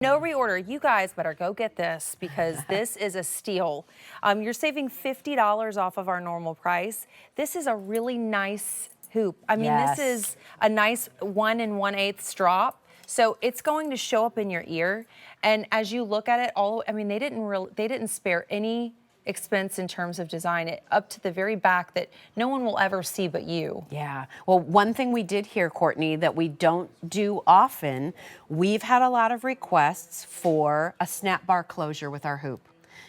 No reorder. You guys better go get this because this is a steal. You're saving $50 off of our normal price. This is a really nice hoop. I mean, Yes. This is a nice 1 1/8 strop. So it's going to show up in your ear. And as you look at it, they didn't spare any expense in terms of design it up to the very back that no one will ever see but you. Yeah. Well, one thing we did here, Courtney, that we don't do often, we've had a lot of requests for a snap bar closure with our hoop.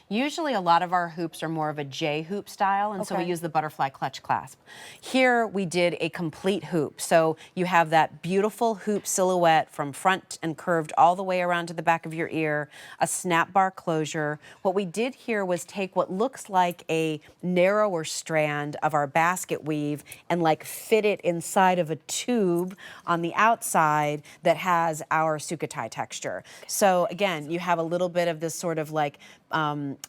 Usually a lot of our hoops are more of a J hoop style, and so we use the butterfly clutch clasp. Here we did a complete hoop. So you have that beautiful hoop silhouette from front and curved all the way around to the back of your ear, a snap bar closure. What we did here was take what looks like a narrower strand of our basket weave and like fit it inside of a tube on the outside that has our Sukhothai texture. So again, you have a little bit of this sort of like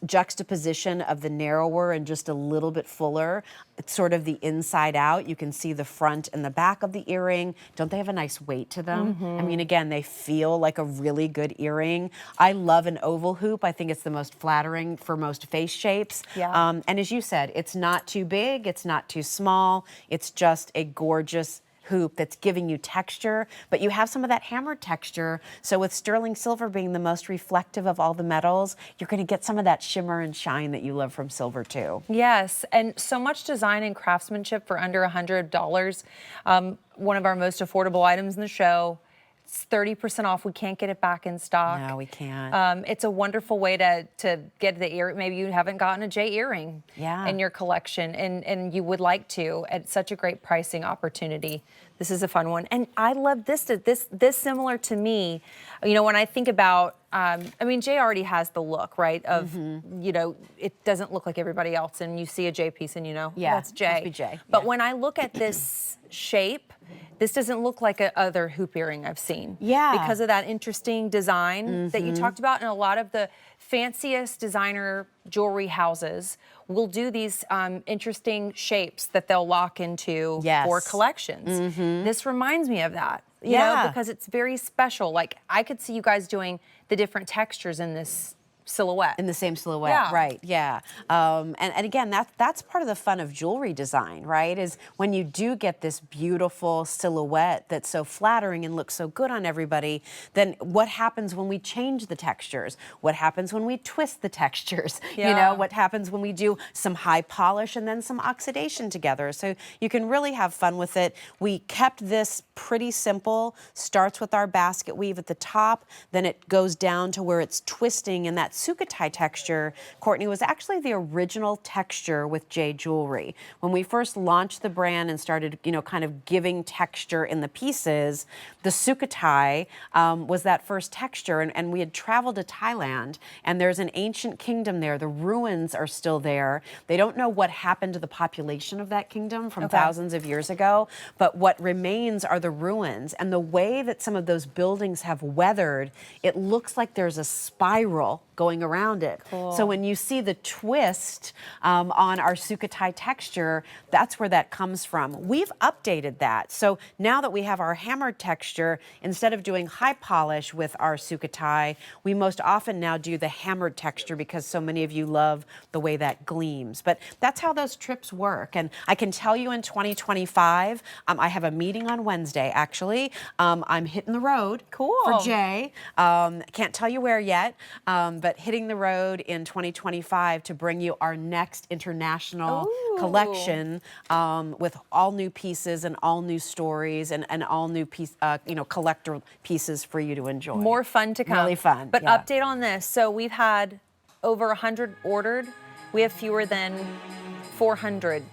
juxtaposition of the narrower and just a little bit fuller. It's sort of the inside out. You can see the front and the back of the earring. Don't they have a nice weight to them? I mean, again, they feel like a really good earring. I love an oval hoop. I think it's the most flattering for most face shapes. Yeah. And as you said, it's not too big, it's not too small. It's just a gorgeous hoop that's giving you texture, but you have some of that hammered texture. So with sterling silver being the most reflective of all the metals, you're going to get some of that shimmer and shine that you love from silver too. Yes, and so much design and craftsmanship for under $100. One of our most affordable items in the show. It's 30% off. We can't get it back in stock. No, we can't. It's a wonderful way to get the ear. Maybe you haven't gotten a J earring in your collection, and you would like to. At such a great pricing opportunity. This is a fun one, and I love this. This similar to me. You know, when I think about, Jay already has the look, right? Of it doesn't look like everybody else, and you see a J piece, and that's Jay. Must be Jay. But when I look at this shape, this doesn't look like a other hoop earring I've seen. Yeah. Because of that interesting design that you talked about, and a lot of the fanciest designer jewelry houses will do these interesting shapes that they'll lock into for collections. This reminds me of that, you know, because it's very special. Like, I could see you guys doing the different textures in this silhouette. In the same silhouette, right, and again, that's part of the fun of jewelry design, right, is when you do get this beautiful silhouette that's so flattering and looks so good on everybody, then what happens when we change the textures? What happens when we twist the textures? You know, what happens when we do some high polish and then some oxidation together? So you can really have fun with it. We kept this pretty simple. Starts with our basket weave at the top, then it goes down to where it's twisting, and that Sukhothai texture, Courtney, was actually the original texture with J Jewelry. When we first launched the brand and started, kind of giving texture in the pieces, the Sukhothai was that first texture, and we had traveled to Thailand, and there's an ancient kingdom there. The ruins are still there. They don't know what happened to the population of that kingdom from thousands of years ago, but what remains are the ruins, and the way that some of those buildings have weathered, it looks like there's a spiral going around it. So when you see the twist on our Sukhothai texture, that's where that comes from. We've updated that. So now that we have our hammered texture, instead of doing high polish with our Sukhothai, we most often now do the hammered texture because so many of you love the way that gleams. But that's how those trips work. And I can tell you in 2025, I have a meeting on Wednesday, actually. I'm hitting the road for Jay. Can't tell you where yet. But hitting the road in 2025 to bring you our next international collection with all new pieces and all new stories and all new collector pieces for you to enjoy. More fun to come. Really fun. But update on this. So we've had over 100 ordered. We have fewer than 400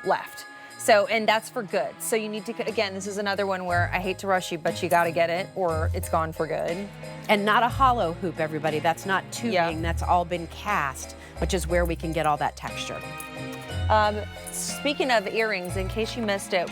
left. So, and that's for good. So you need to, again, this is another one where I hate to rush you, but you got to get it or it's gone for good. And not a hollow hoop, everybody. That's not tubing. That's all been cast, which is where we can get all that texture. Speaking of earrings, in case you missed it,